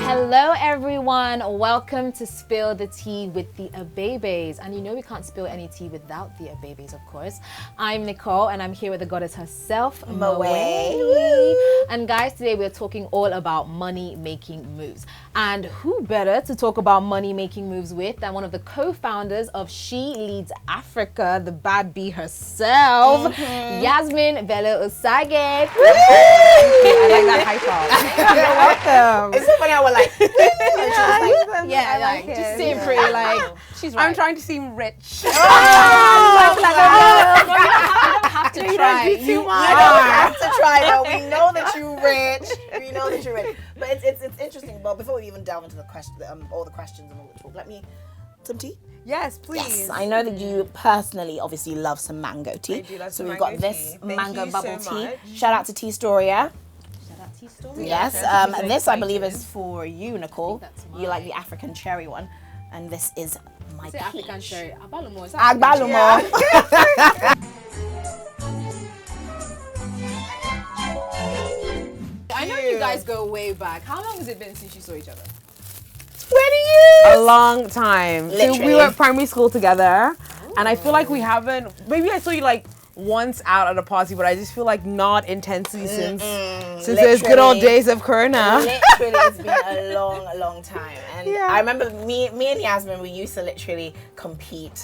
Hello everyone, welcome to Spill the Tea with the Abebes. And you know we can't spill any tea without the Abebes, of course. I'm Nicole and I'm here with the goddess herself, Moët. And guys, today we're talking all about money-making moves. And who better to talk about money-making moves with than one of the co-founders of She Leads Africa, the bad bee herself, Yasmin Belo-Osagie. I like that high five. You're welcome. It's so funny how we're like, just seem pretty like, she's right. I'm trying to seem rich. You don't have to try. you don't have to try though. We know that you're rich. We know that you're rich. But it's interesting. But before we even delve into the question, all the questions and all the talk, let me some tea. Yes, please. Yes, I know that you personally obviously love some mango tea. I do love so some we've mango got this tea. Thank mango you bubble so tea. much. Shout out to Tea Storia. Yes, I'm so this I excited. believe is for you, Nicole. that's You like the African cherry one, and this is my peach. African cherry. Agbalumo. Is that Agbalumo. I know you guys go way back. How long has it been since you saw each other? 20 years. A long time. So Literally. we were at primary school together, and I feel like we haven't. Maybe I saw you like once out at a party, but I just feel like not intensely since those good old days of Corona. Literally, it's been a long time. And I remember me and Yasmin, we used to literally compete.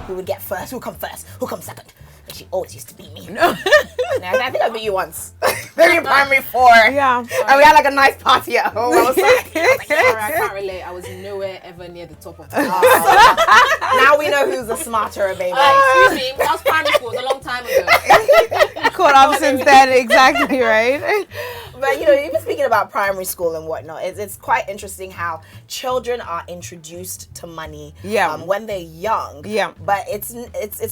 Who would get first? Who come first? Who comes second? And she always used to beat me. No. I think I beat you once. Maybe in primary 4. Yeah. And we had like a nice party at home. I was like, Sorry, I can't relate. I was nowhere ever near the top of the class. now we know who's the smarter baby. Excuse me, that was primary school. It was a long time ago. Caught up since then, exactly, right? But you know, even speaking about primary school and whatnot, it's quite interesting how children are introduced to money when they're young. Yeah. But it's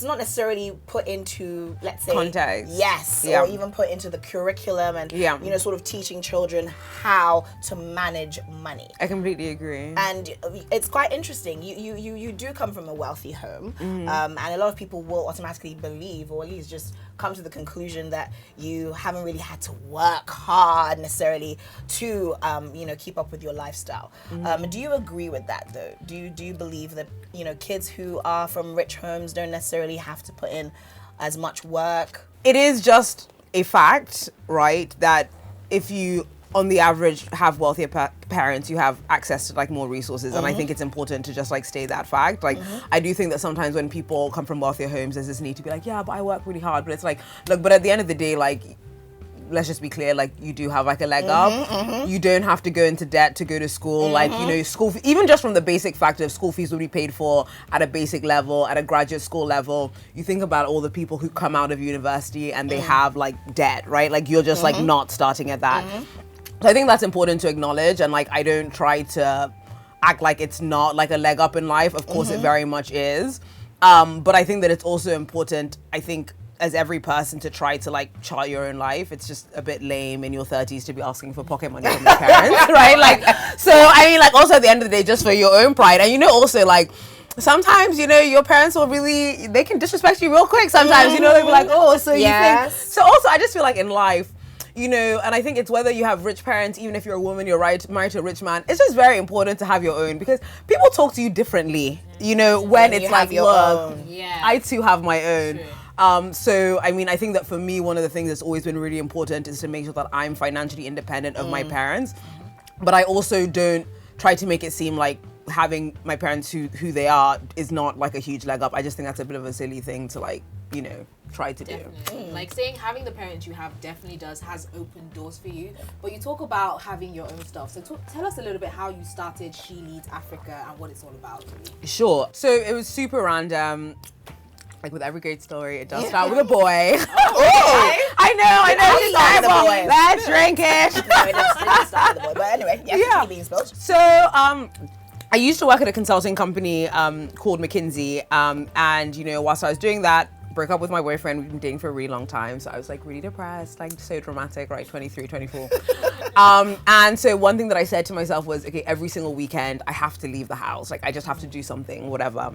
not necessarily put into, let's say, context. Yes. Yeah. Or even put into the curriculum and Yeah. you know, sort of teaching children how to manage money. I completely agree. And it's quite interesting. You do come from a wealthy home, and a lot of people will automatically believe, or at least just come to the conclusion that you haven't really had to work hard necessarily to you know, keep up with your lifestyle. Do you agree with that though? Do you believe that, you know, kids who are from rich homes don't necessarily have to put in as much work? It is just a fact, right, that if you on the average have wealthier parents, you have access to like more resources, and I think it's important to just like state that fact. Like I do think that sometimes when people come from wealthier homes, there's this need to be like, yeah, but I work really hard. But it's like, look, but at the end of the day, like, let's just be clear, like you do have like a leg up. You don't have to go into debt to go to school. Like, you know, school, even just from the basic fact of school fees will be paid for at a basic level, at a graduate school level. You think about all the people who come out of university and they have like debt, right? Like you're just like not starting at that. So I think that's important to acknowledge, and like I don't try to act like it's not like a leg up in life. Of course it very much is. But I think that it's also important, I think, as every person to try to like chart your own life. It's just a bit lame in your 30s to be asking for pocket money from your parents, right? Like, so I mean, like also at the end of the day, just for your own pride. And you know, also like, sometimes, you know, your parents will really, they can disrespect you real quick sometimes, you know, they'll be like, oh, so you think. So also I just feel like in life, you know, and I think it's whether you have rich parents, even if you're a woman, you're married to a rich man, it's just very important to have your own, because people talk to you differently, you know, when it's like, look, I too have my own. So, I mean, I think that for me, one of the things that's always been really important is to make sure that I'm financially independent of my parents. But I also don't try to make it seem like having my parents who they are is not like a huge leg up. I just think that's a bit of a silly thing to like, you know, try to do. Like saying having the parents you have definitely has opened doors for you, but you talk about having your own stuff. So tell us a little bit how you started She Leads Africa and what it's all about. Sure. So it was super random. Like with every great story, it does start with a boy. I know. It's terrible. Let's drink it. No, it doesn't start with the boy. But anyway, yes, being spilled. So I used to work at a consulting company called McKinsey, and you know, whilst I was doing that, broke up with my boyfriend. We've been dating for a really long time, so I was like really depressed, like so dramatic, right? 23, 24. And so one thing that I said to myself was, okay, every single weekend I have to leave the house. Like I just have to do something, whatever.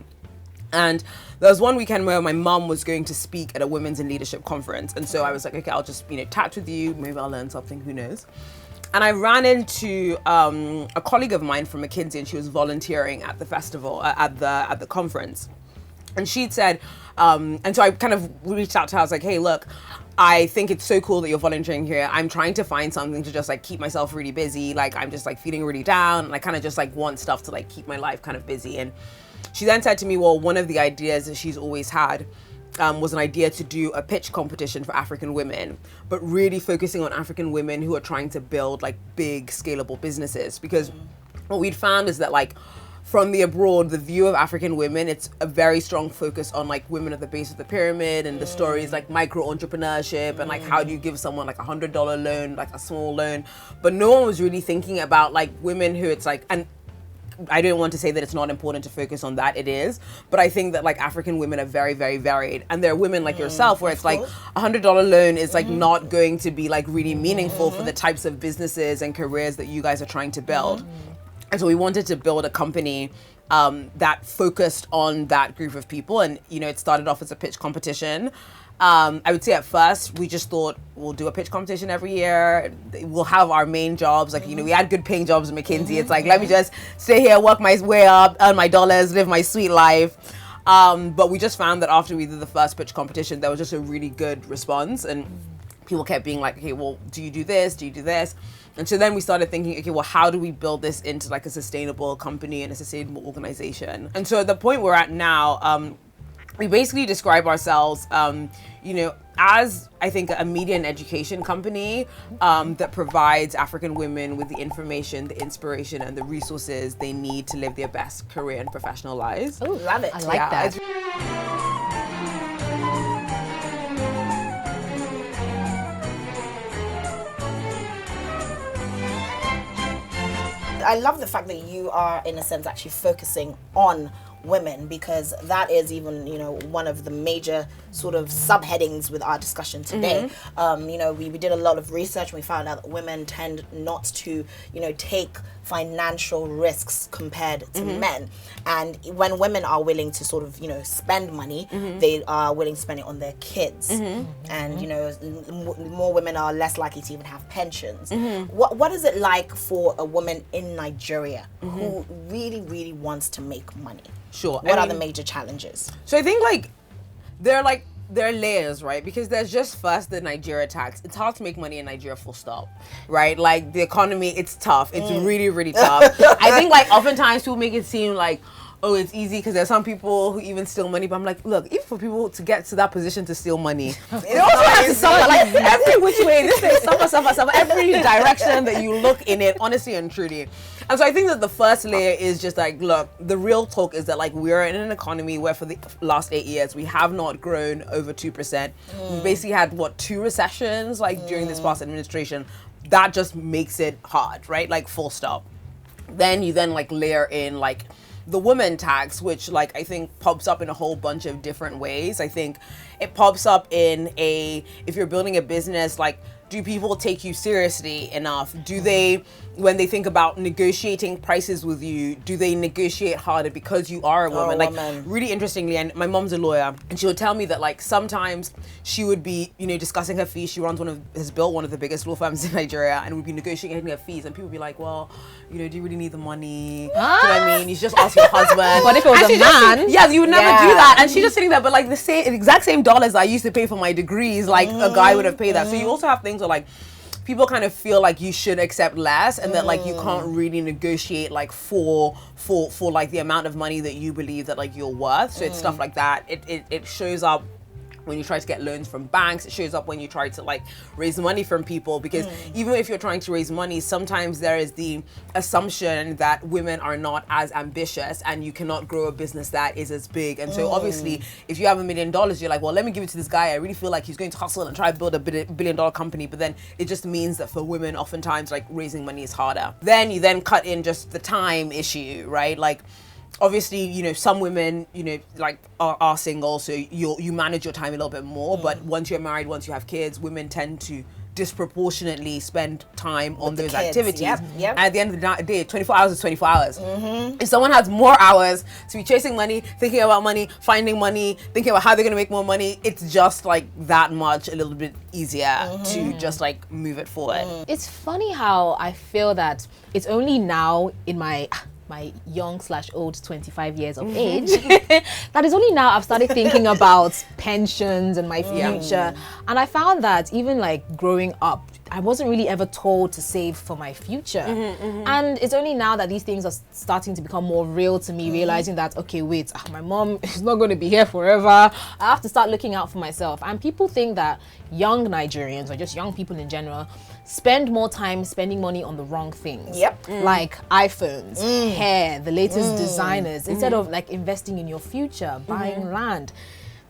And there was one weekend where my mum was going to speak at a women's in leadership conference, and so I was like, okay, I'll just, you know, chat with you, maybe I'll learn something, who knows. And I ran into a colleague of mine from McKinsey, and she was volunteering at the festival, at the conference. And she'd said, and so I kind of reached out to her. I was like, hey, look, I think it's so cool that you're volunteering here. I'm trying to find something to just like keep myself really busy. Like I'm just like feeling really down, and I kind of just like want stuff to like keep my life kind of busy. And she then said to me, well, one of the ideas that she's always had was an idea to do a pitch competition for African women, but really focusing on African women who are trying to build like big scalable businesses. Because what we'd found is that like from the abroad, the view of African women, it's a very strong focus on like women at the base of the pyramid, and the stories like micro entrepreneurship and like how do you give someone like $100 loan, like a small loan. But no one was really thinking about like women who it's like, and I don't want to say that it's not important to focus on that, it is, but I think that like African women are very, very varied. And there are women like yourself where it's like $100 loan is like not going to be like really meaningful for the types of businesses and careers that you guys are trying to build. And so we wanted to build a company that focused on that group of people. And, you know, it started off as a pitch competition. I would say at first we just thought we'll do a pitch competition every year. We'll have our main jobs. Like, you know, we had good paying jobs at McKinsey. It's like, let me just stay here, work my way up, earn my dollars, live my sweet life. But we just found that after we did the first pitch competition, there was just a really good response. And people kept being like, okay, well, do you do this? Do you do this? And so then we started thinking, okay, well, how do we build this into like a sustainable company and a sustainable organization? And so at the point we're at now, we basically describe ourselves, you know, as I think a media and education company that provides African women with the information, the inspiration, and the resources they need to live their best career and professional lives. Oh, love it. I like that. I love the fact that you are, in a sense, actually focusing on women, because that is even, you know, one of the major sort of subheadings with our discussion today. You know, we did a lot of research and we found out that women tend not to, you know, take financial risks compared to men. And when women are willing to sort of, you know, spend money, they are willing to spend it on their kids. And, you know, more women are less likely to even have pensions. What is it like for a woman in Nigeria who really, really wants to make money? Sure. What are the major challenges? So I think like there are layers, right? Because there's just first the Nigeria tax. It's hard to make money in Nigeria, full stop, right? Like the economy, it's tough. It's really, really tough. I think like oftentimes people make it seem like, oh, it's easy because there's some people who even steal money. But I'm like, look, even for people to get to that position to steal money, they also have to suffer like every which way. This is suffer, every direction that you look in it, honestly and truly. And so I think that the first layer is just like, look, the real talk is that like we're in an economy where for the last 8 years, we have not grown over 2%. We basically had, what, 2 recessions like during this past administration. That just makes it hard, right? Like full stop. Then you like layer in like the woman tax, which like I think pops up in a whole bunch of different ways. I think it pops up in if you're building a business, like, do people take you seriously enough? Do they, when they think about negotiating prices with you, do they negotiate harder because you are a woman? Like, really interestingly, and my mom's a lawyer, and she would tell me that like sometimes she would be, you know, discussing her fees. She has built one of the biggest law firms in Nigeria, and would be negotiating her fees, and people would be like, well, you know, do you really need the money? Do you know what I mean? You should just ask your husband. But if it was a man, yes, you would never do that. And she's just sitting there, but like the exact same dollars I used to pay for my degrees, like a guy would have paid that. So you also have things where like people kind of feel like you should accept less, and that like you can't really negotiate like for like the amount of money that you believe that like you're worth. So it's stuff like that. It shows up when you try to get loans from banks. It shows up when you try to like raise money from people, because even if you're trying to raise money, sometimes there is the assumption that women are not as ambitious and you cannot grow a business that is as big. And so obviously if you have $1 million, you're like, well, let me give it to this guy. I really feel like he's going to hustle and try to build a $1 billion company. But then it just means that for women, oftentimes like raising money is harder. Then you then cut in just the time issue, right? Like, obviously, you know, some women, you know, like are single, so you manage your time a little bit more. But once you're married, once you have kids, women tend to disproportionately spend time on those the kids. activities. Yep. And at the end of the day, 24 hours is 24 hours. If someone has more hours to be chasing money, thinking about money, finding money, thinking about how they're going to make more money, it's just like that much a little bit easier to just like move it forward. It's funny how I feel that it's only now in my young/old 25 years of age that is only now I've started thinking about pensions and my future. And I found that even like growing up, I wasn't really ever told to save for my future. And it's only now that these things are starting to become more real to me, realizing that, okay, wait, my mom is not going to be here forever. I have to start looking out for myself. And people think that young Nigerians, or just young people in general, spend more time spending money on the wrong things. Like iPhones, hair, the latest designers, instead of like investing in your future, buying land,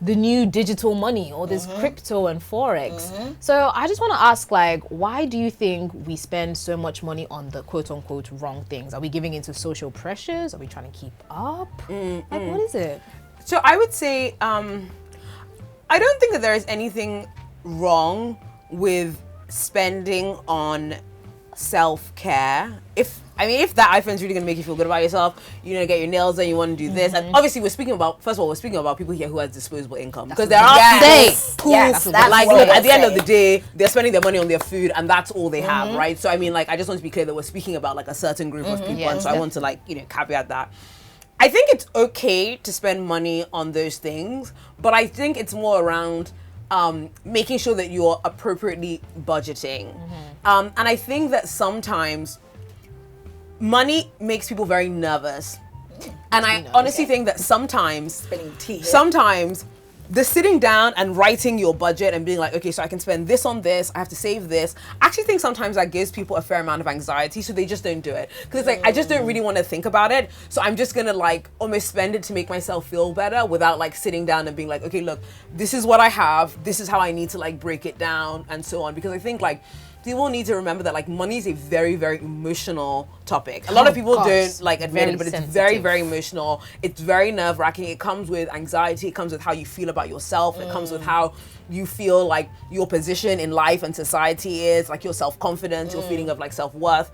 the new digital money, or this crypto and forex. So I just want to ask, like, why do you think we spend so much money on the quote unquote wrong things? Are we giving into social pressures? Are we trying to keep up? Like, what is it? So I would say, I don't think that there is anything wrong with spending on self-care. If that iPhone's really gonna make you feel good about yourself, you know, get your nails done, you want to do this, and obviously we're speaking about people here who has disposable income, because there are people like, look, at the end of the day, they're spending their money on their food, and that's all they have, right? So I mean, like, I just want to be clear that we're speaking about like a certain group of people, and so I want to like, you know, caveat that. I think it's okay to spend money on those things, but I think it's more around making sure that you're appropriately budgeting. And I think that sometimes money makes people very nervous. And I honestly think that sometimes the sitting down and writing your budget and being like, okay, so I can spend this on this, I have to save this, I actually think sometimes that gives people a fair amount of anxiety, so they just don't do it. Because it's like, I just don't really want to think about it, so I'm just gonna like almost spend it to make myself feel better without like sitting down and being like, okay, look, this is what I have, this is how I need to like break it down and so on. Because I think like people need to remember that like money is a very, very emotional topic. A lot of people don't like admit it, but it's very, very emotional. It's very nerve-wracking. It comes with anxiety. It comes with how you feel about yourself. It comes with how you feel like your position in life and society is, like your self-confidence, your feeling of like self-worth.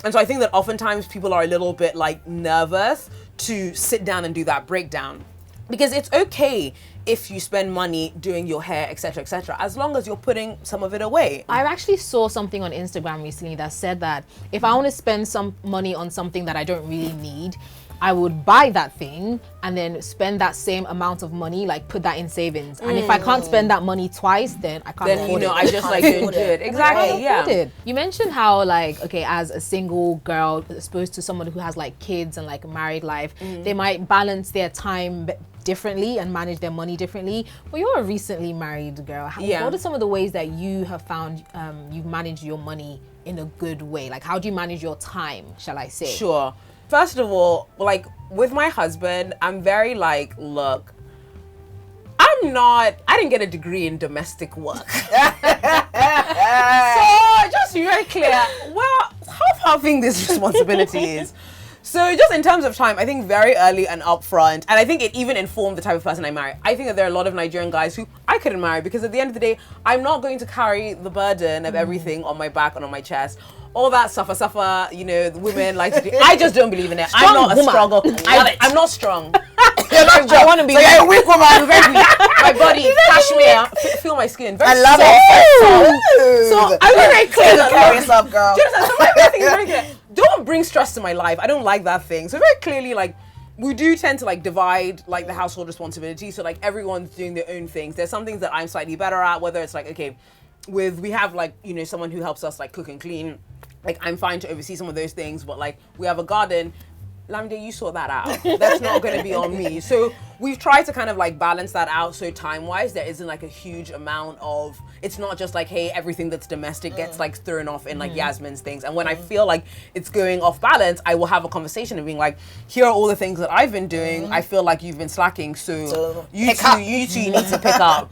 And so I think that oftentimes people are a little bit like nervous to sit down and do that breakdown. Because it's okay if you spend money doing your hair, etc., as long as you're putting some of it away. I actually saw something on Instagram recently that said that if I want to spend some money on something that I don't really need, I would buy that thing and then spend that same amount of money, like put that in savings. And if I can't spend that money twice, then I can't afford it. I just like don't do it. Exactly, yeah. You mentioned how like, okay, as a single girl, as opposed to someone who has like kids and like a married life, they might balance their time differently and manage their money differently. But you're a recently married girl. What are some of the ways that you have found you've managed your money in a good way? Like, how do you manage your time, shall I say? Sure. First of all, like with my husband, I'm very like, look, I didn't get a degree in domestic work. So just be very clear, well, half-halving this responsibility is. So just in terms of time, I think very early and upfront, and I think it even informed the type of person I marry. I think that there are a lot of Nigerian guys who I couldn't marry because at the end of the day, I'm not going to carry the burden of everything on my back and on my chest. All that suffer, you know, the women like to do. I just don't believe in it. I'm not a struggle. I'm not strong. I want to be a weak woman. Very weak. My body, cashmere, feel my skin. Very I love it. So I'm very clear. Carry yourself, girl. So my thing is very clear. Don't bring stress to my life. I don't like that thing. So very clearly, like, we do tend to like divide like the household responsibilities. So like everyone's doing their own things. There's some things that I'm slightly better at, whether it's like, okay, we have like, you know, someone who helps us like cook and clean. Like, I'm fine to oversee some of those things, but like we have a garden. Lamide, you sort that out. That's not going to be on me. So we've tried to kind of like balance that out. So time-wise, there isn't like a huge amount of, it's not just like, hey, everything that's domestic gets like thrown off in like Yasmin's things. And when I feel like it's going off balance, I will have a conversation and being like, here are all the things that I've been doing. I feel like you've been slacking. So you two need to pick up.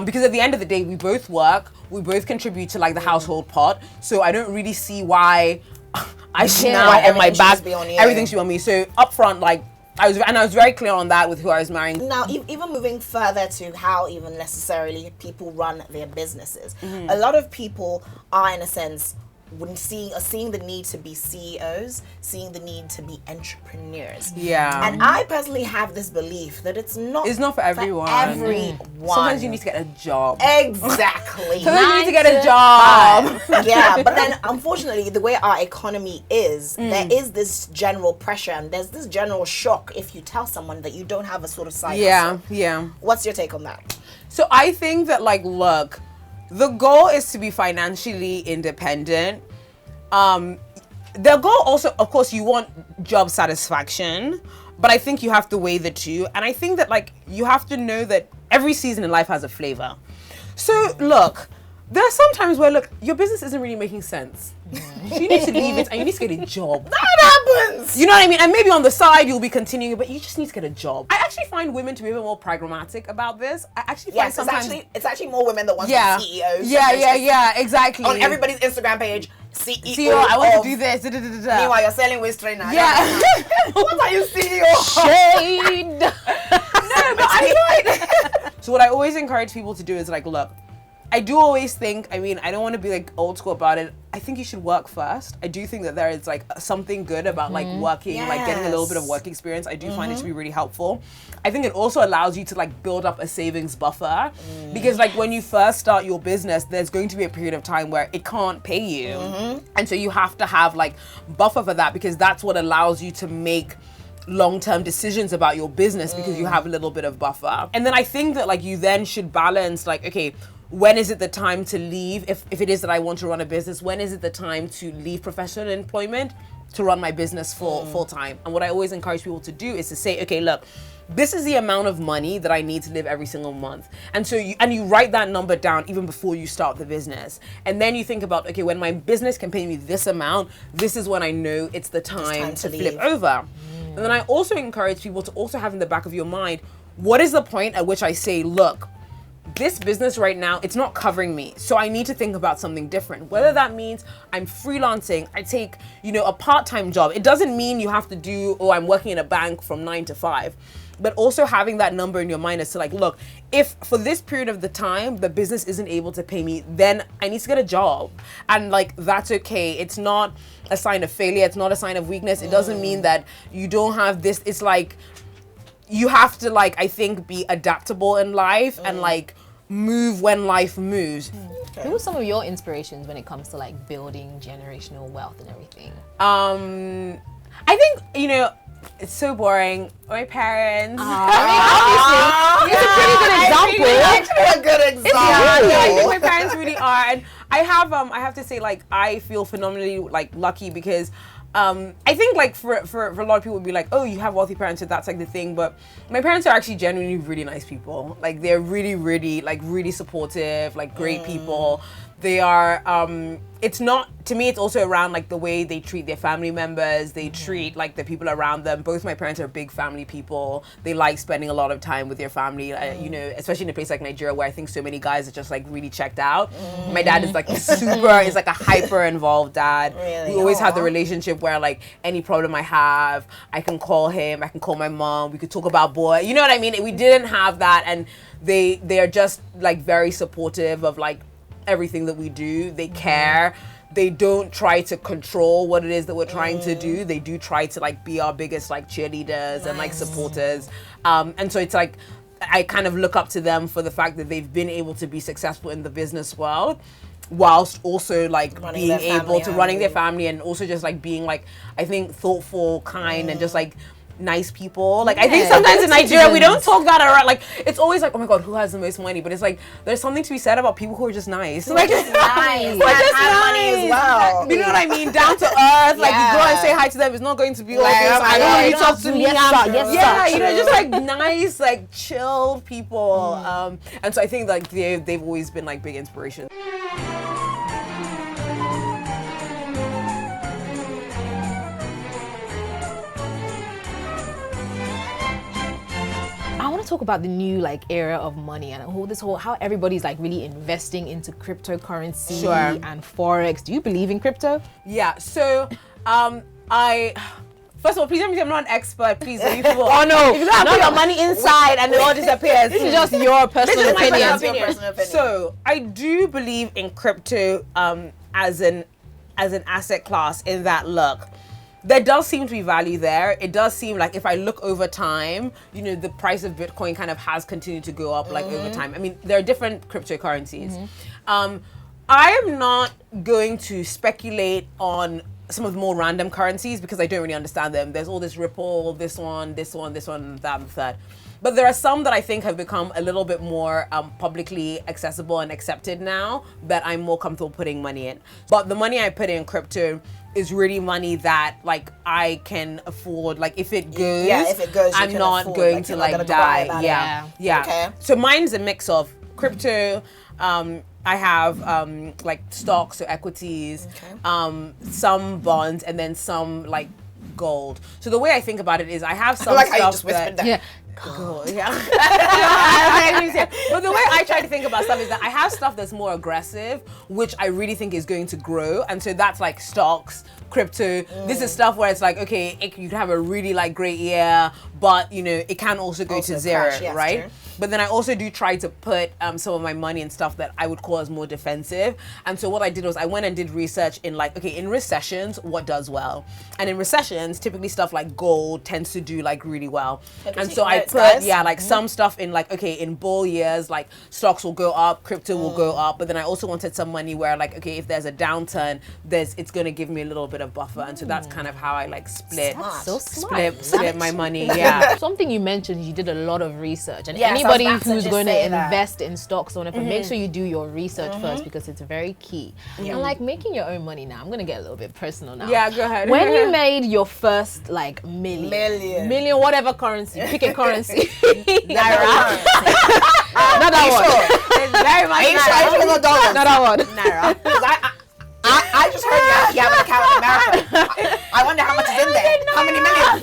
Because at the end of the day, we both work. We both contribute to like the household pot. So I don't really see why I should now on my back, everything should be on me. So up front, like I was very clear on that with who I was marrying. Now, even moving further to how even necessarily people run their businesses, a lot of people are, in a sense, when seeing the need to be CEOs, seeing the need to be entrepreneurs. Yeah. And I personally have this belief that it's not for everyone. Sometimes you need to get a job. Exactly. Sometimes you need to get a job. Yeah, but then unfortunately, the way our economy is, there is this general pressure and there's this general shock if you tell someone that you don't have a sort of side hustle. Yeah. What's your take on that? So I think that, like, look, the goal is to be financially independent. The goal also, of course, you want job satisfaction, but I think you have to weigh the two. And I think that, like, you have to know that every season in life has a flavor. So look, there are some times where, look, your business isn't really making sense. You need to leave it and you need to get a job. That happens! You know what I mean? And maybe on the side you'll be continuing, but you just need to get a job. I actually find women to be a bit more pragmatic about this. I actually find sometimes... it's actually more women that want to be CEOs. Yeah, exactly. On everybody's Instagram page, CEO, I want to do this. Meanwhile, you're selling waist trainer. Yeah. What are you CEO? Shade. No, but I like... So what I always encourage people to do is, like, look, I do always think, I mean, I don't want to be like old school about it. I think you should work first. I do think that there is like something good about like working, like getting a little bit of work experience. I do find it to be really helpful. I think it also allows you to like build up a savings buffer because like when you first start your business, there's going to be a period of time where it can't pay you. And so you have to have like buffer for that because that's what allows you to make long-term decisions about your business because you have a little bit of buffer. And then I think that like you then should balance like, okay, when is it the time to leave? If it is that I want to run a business, when is it the time to leave professional employment to run my business full time? And what I always encourage people to do is to say, okay, look, this is the amount of money that I need to live every single month. And so you write that number down even before you start the business. And then you think about, okay, when my business can pay me this amount, this is when I know it's the time to flip over. And then I also encourage people to also have in the back of your mind, what is the point at which I say, look, this business right now, it's not covering me. So I need to think about something different. Whether that means I'm freelancing, I take, a part-time job. It doesn't mean you have to do, I'm working in a bank from 9 to 5. But also having that number in your mind is to like, look, if for this period of the time, the business isn't able to pay me, then I need to get a job. And like, that's okay. It's not a sign of failure. It's not a sign of weakness. It doesn't mean that you don't have this. It's like, you have to like, I think, be adaptable in life and like move when life moves. Who are some of your inspirations when it comes to like building generational wealth and everything? I think, it's so boring. My parents. I mean, obviously, it's a pretty good example. Actually a good example. I think my parents really are, and I have to say, like, I feel phenomenally like lucky because I think like for a lot of people would be like, oh, you have wealthy parents, so that's like the thing. But my parents are actually genuinely really nice people. Like they're really, really like really supportive, like great people. They are, it's not, to me, it's also around like the way they treat their family members. They treat like the people around them. Both my parents are big family people. They like spending a lot of time with their family, especially in a place like Nigeria where I think so many guys are just like really checked out. My dad is like is like a hyper involved dad. Really? We always have the relationship where like any problem I have, I can call him, I can call my mom, we could talk about boy. You know what I mean? We didn't have that, and they are just like very supportive of like everything that we do. They care. They don't try to control what it is that we're trying to do. They do try to like be our biggest like cheerleaders and like supporters. And so it's like, I kind of look up to them for the fact that they've been able to be successful in the business world whilst also like being able to running their family and also just like being like, I think thoughtful, kind, and just like nice people. Like I think sometimes in Nigeria we don't talk that around. Like it's always like, oh my god, who has the most money? But it's like there's something to be said about people who are just nice. Like Nice. Like just have money as well. You know what I mean? Down to earth. Like you go and say hi to them. It's not going to be like this. I know you talk to me. Just like nice, like chilled people. And so I think like they've always been like big inspirations. I want to talk about the new like era of money and how everybody's like really investing into cryptocurrency and forex. Do you believe in crypto? Yeah. So I First of all, please don't say I'm not an expert. Please, you people. Oh no! If you don't put your money inside and it all disappears, This is just your personal opinion. So I do believe in crypto as an asset class. In that, look, there does seem to be value there. It does seem like if I look over time, you know, the price of Bitcoin kind of has continued to go up like over time. I mean, there are different cryptocurrencies. I am not going to speculate on some of the more random currencies because I don't really understand them. There's all this Ripple, this one, that, and the third. But there are some that I think have become a little bit more publicly accessible and accepted now that I'm more comfortable putting money in. But the money I put in crypto is really money that like I can afford. Like if it goes, I'm not going to like die. Yeah. Okay. So mine's a mix of crypto. I have like stocks or equities, some bonds, and then some like gold. So the way I think about it is I have some like stuff how you just whispered that. Yeah. Gold, yeah. But the way I try to think about stuff is that I have stuff that's more aggressive, which I really think is going to grow. And so that's like stocks, crypto. This is stuff where it's like, okay, you can have a really like great year, but you know, it can also go to zero, crash, yes, right? true. But then I also do try to put some of my money in stuff that I would call as more defensive. And so what I did was I went and did research in like, okay, in recessions, what does well? And in recessions, typically stuff like gold tends to do like really well. And so I put, like some stuff in like, okay, in bull years, like stocks will go up, crypto will go up. But then I also wanted some money where like, okay, if there's a downturn, it's going to give me a little bit of buffer. And so that's kind of how I like split my money. Yeah. Something you mentioned, you did a lot of research, and Yes, anybody I was about to who's just going to say that. invest in stocks or whatever, make sure you do your research first because it's very key. And like making your own money now, I'm gonna get a little bit personal now. Yeah, go ahead. When you made your first like million, whatever currency, pick a currency. Naira. Not that one. It's very much Are you sure it's not dollars? Not that one. Naira. 'Cause I just heard you have an account in America. I wonder how much is in there. How many millions?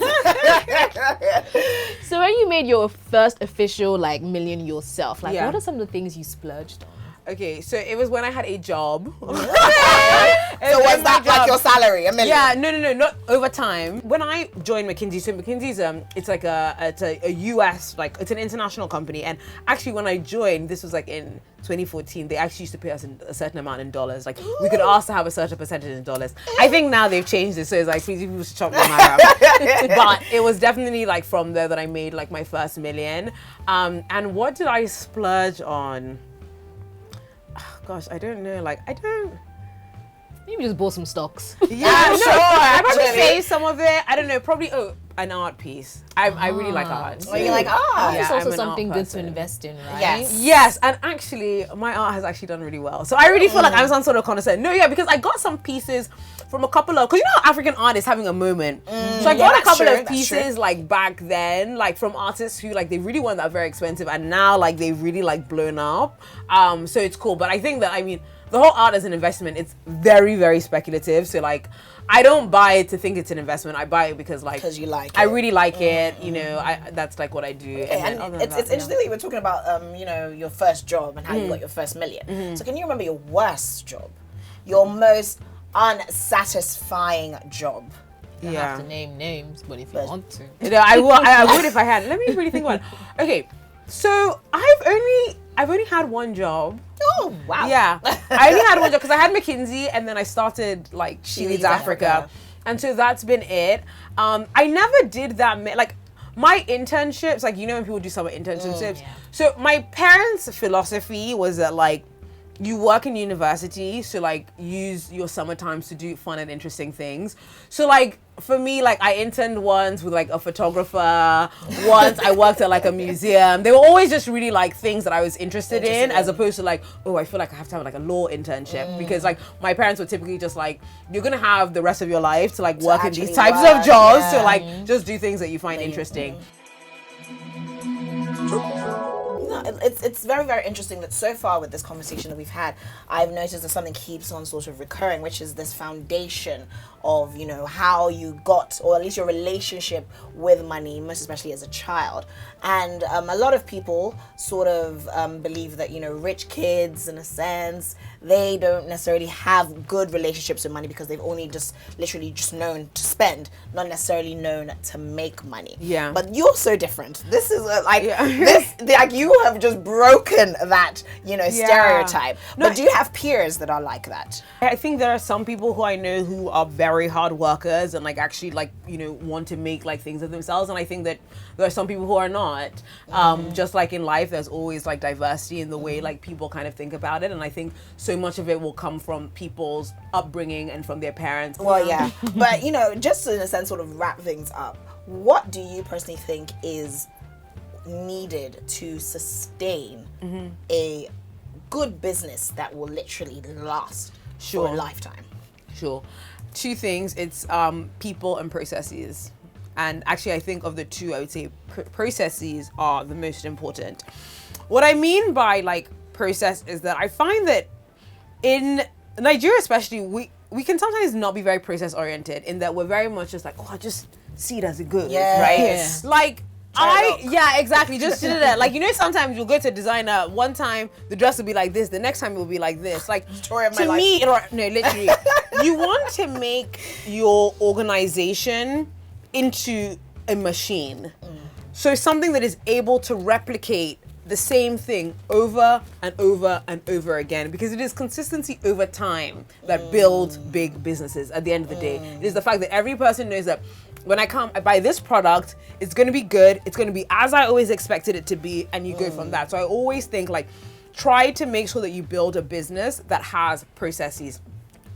So when you made your first official like million yourself, like Yeah. what are some of the things you splurged on? Okay, so it was when I had a job. So was that like your salary, $1 million? Yeah, no, not over time. When I joined McKinsey, so McKinsey's it's like a US, like it's an international company, and actually when I joined, this was like in 2014, they actually used to pay us a certain amount in dollars. Like we could ask to have a certain percentage in dollars. I think now they've changed it, so it's like please people should chop them out. But it was definitely like from there that I made like my first million. And what did I splurge on? Gosh, I don't know. Like, I don't. Maybe just bought some stocks. Yeah, sure, I probably actually. saved some of it. I don't know. Probably an art piece. I really like art. Or you're like, It's Yeah, also I'm an something art good to person. invest in, right? Yes. Yes, and actually, my art has actually done really well. So I really feel like I'm some sort of connoisseur. No, yeah, because I got some pieces from a couple of, because you know how African art is having a moment. So I got a that's couple true, of that's pieces true. like back then, like from artists who like they really weren't that very expensive, and now like they've really like blown up. So it's cool. But I think that the whole art as an investment, it's very, very speculative. So like, I don't buy it to think it's an investment. I buy it because you like it. I really like it. You know, that's like what I do. And other than it's that, interesting that you were talking about, you know, your first job and how you got your first million. So can you remember your worst job? Your most unsatisfying job? You don't have to name names, but if you want to. You know, I would if I had. Let me really think about it. Okay, so I've only had one job. Oh, wow. Yeah, I only had one job because I had McKinsey and then I started like She Leads Africa. Africa. And so that's been it. I never did that, like my internships, like you know when people do summer internships. Yeah. So my parents' philosophy was that like, you work in university, so like use your summer times to do fun and interesting things. So like for me, like I interned once with like a photographer, once I worked at like a museum. They were always just really like things that I was interested in, as opposed to like, oh, I feel like I have to have like a law internship because like my parents were typically just like, you're gonna have the rest of your life to like work in these types of jobs, so like just do things that you find interesting. it's very, very interesting that so far with this conversation that we've had, I've noticed that something keeps on sort of recurring, which is this foundation of, you know, how you got, or at least your relationship with money, most especially as a child. And a lot of people sort of believe that, you know, rich kids, in a sense, they don't necessarily have good relationships with money because they've only just literally just known to spend, not necessarily known to make money. Yeah. But you're so different. This is like you have just broken that, you know, stereotype. No, but do you have peers that are like that? I think there are some people who I know who are very hard workers and like actually like, you know, want to make like things of themselves. And I think that there are some people who are not. Just like in life, there's always like diversity in the way like people kind of think about it. And I think so much of it will come from people's upbringing and from their parents. Well, yeah. But, you know, just to, in a sense, sort of wrap things up, what do you personally think is needed to sustain a good business that will literally last for a lifetime? Sure. Two things. It's people and processes. And actually, I think of the two, I would say processes are the most important. What I mean by like process is that I find that in Nigeria especially, we can sometimes not be very process oriented in that we're very much just like, oh, I just see it as it goes, right? Yeah. Like, exactly. Just do that. Like, you know, sometimes you'll go to a designer, one time the dress will be like this, the next time it will be like this. Like, Story of my to life. me, no, literally, you want to make your organization into a machine. So something that is able to replicate the same thing over and over and over again, because it is consistency over time that builds big businesses at the end of the day. It is the fact that every person knows that when I buy this product, it's going to be good, it's going to be as I always expected it to be, and you go from that. So I always think like, try to make sure that you build a business that has processes.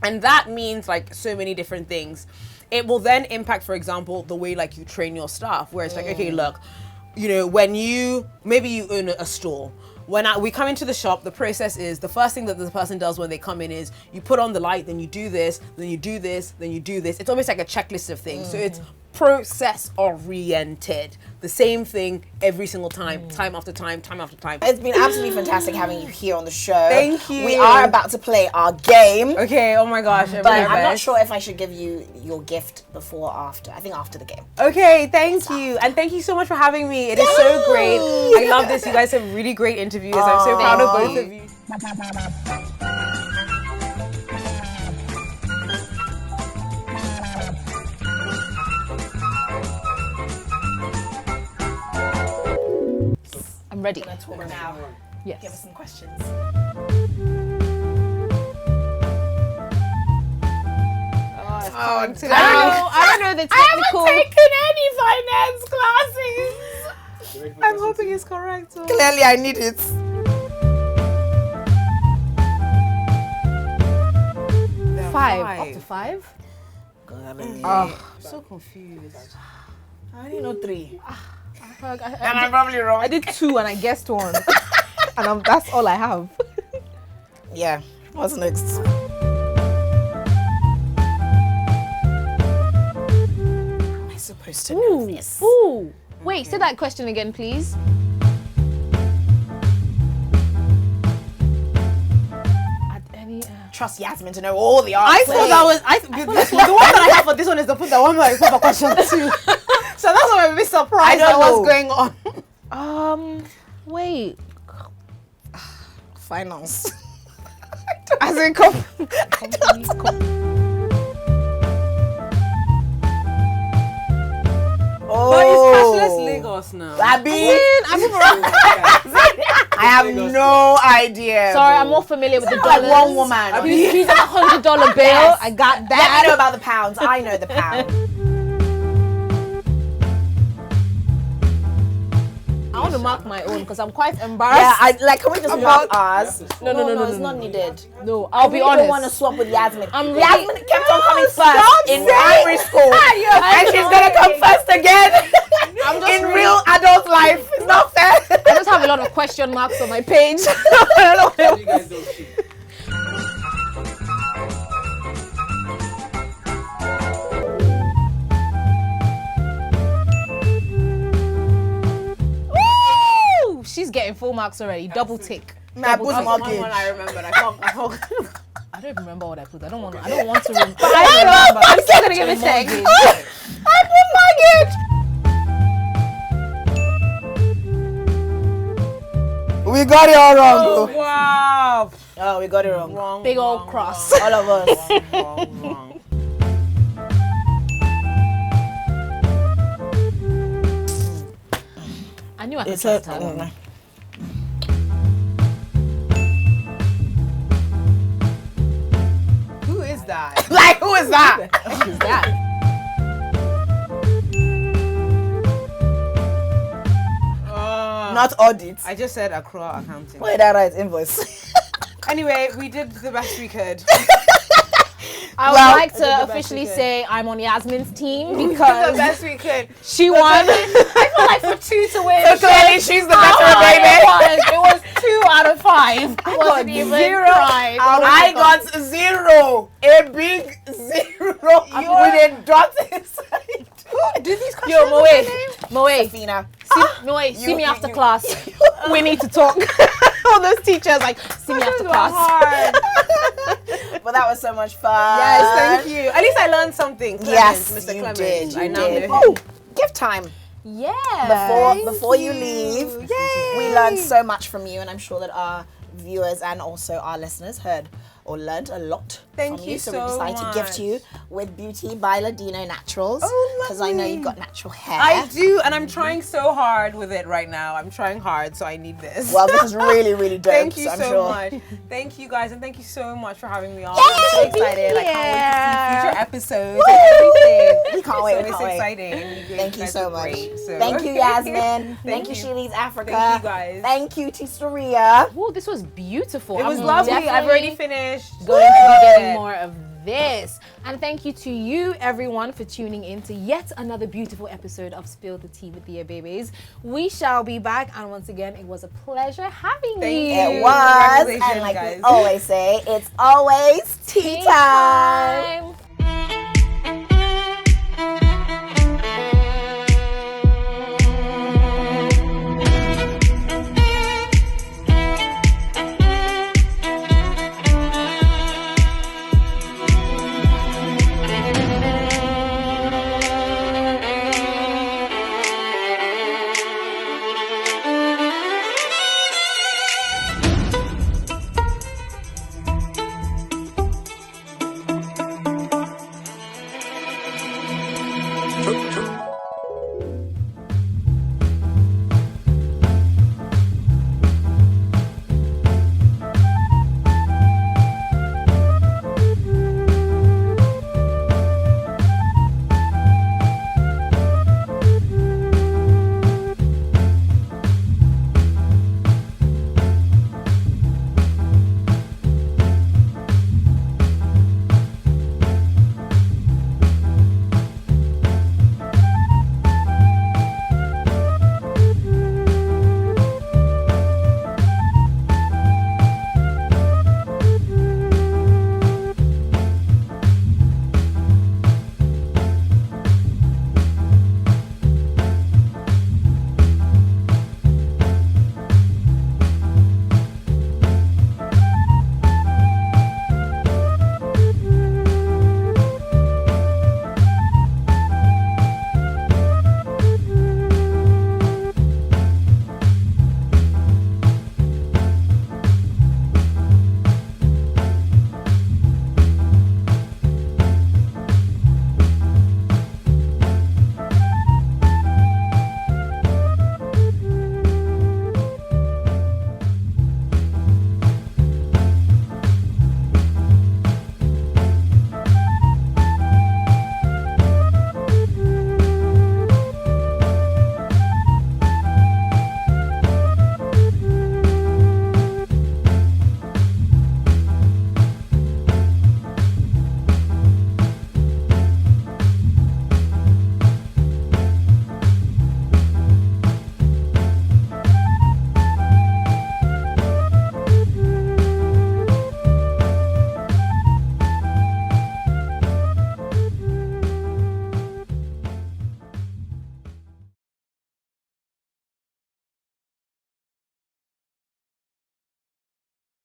And that means like so many different things. It will then impact, for example, the way like you train your staff, where it's like, okay, look, you know, when maybe you own a store. When we come into the shop, the process is, the first thing that the person does when they come in is you put on the light, then you do this, then you do this, then you do this. It's almost like a checklist of things. So it's process oriented. The same thing every single time, time after time, time after time. It's been absolutely fantastic having you here on the show. Thank you. We are about to play our game. Okay, oh my gosh. But I'm not sure if I should give you your gift before or after. I think after the game. Okay, thank you. And thank you so much for having me. It is so great. I love this. You guys have really great interviews. I'm so proud of both of you. I'm ready. Let's talk now. Yes. Give us some questions. I don't know the technical. I haven't taken any finance classes. I'm hoping it's correct. So. Clearly, I need it. Five. Up to 5? I'm so confused. I only know 3. And I'm probably wrong. I did 2 and I guessed 1. And that's all I have. Yeah. What's next? Am I supposed to know this? Ooh. Wait, say that question again, please. At any Trust Yasmin to know all the I answers. thought that was the one that I have for this one is the one that I put for question 2. So that's why I'm a bit surprised at what's going on. Wait. Finance. As in come. But it's cashless Lagos now. I have no idea. Sorry, I'm more familiar with the like dollars. one woman. These are $100 bill. Yes. I got I that. know about the pounds. I know the pound. I want to mark my own because I'm quite embarrassed. Yeah, can we just mark ours? No, it's not needed. No, I'll be honest. I want to swap with Yasmin. I'm really- Yasmin kept on coming Stop first in primary school, and she's gonna come first again in real adult life. It's not fair. I just have a lot of question marks on my page. You guys don't cheat. Woo! She's getting 4 full marks already. Double tick. My Double bosom tick. mortgage. One I remembered. I can't. I don't remember what I put. I don't want to remember. I remember. I'm still gonna give it 10. I put mortgage. We got it all wrong, Oh, bro. wow. Oh, we got it wrong. Wrong. Big old wrong, cross. All of us. Wrong. I knew I could It's trust a. her. Who is that? Like, who is that? Who's that? Not audit. I just said Accra accounting. Wait, that right, invoice. Anyway, we did the best we could. I would Well, like I did to the best officially we could. say I'm on Yasmin's team the because best we could. she won. I feel like for 2 to win. So clearly she's the How better hard baby. It was 2 out of 5. I got even 0 cried. Oh my I God. got 0. A big 0. With a dot inside. Do these questions Yo, Moët, Fina. Moët, see me after you- class. We need to talk. All those teachers like, see me after class. hard. But that was so much fun. Yes, thank you. At least I learned something. Clemens, Yes, Mr. you Clemens. did. I You now did. know him. Oh, gift time. Yeah. Before you leave, we learned so much from you, and I'm sure that our viewers and also our listeners heard or learned a lot Thank from you you. So we so decided to gift much. you with Beauty by Ladino Naturals. Oh, because I know lovely. you've got natural hair. I do, and I'm trying so hard with it right now. I'm trying hard, so I need this. Well, this is really, really dope. Thank you I'm so sure. much. Thank you guys, and thank you so much for having me on. I'm so excited. I can't wait to see future episodes and everything. We can't wait. So we it's can't wait. exciting. and you Thank you guys so are much. great, so. Thank you, Yasmin. Thank you, you. Shirley's Africa. Thank you, guys. Thank you, Tistoria. Whoa, this was beautiful. It was I'm lovely. I've definitely already finished. going to be getting it. more of this. And thank you to you, everyone, for tuning in to yet another beautiful episode of Spill the Tea with the Abebes. We shall be back, and once again, it was a pleasure having Thank you. you. It was, Congratulations, and like guys. we always say, it's always tea time.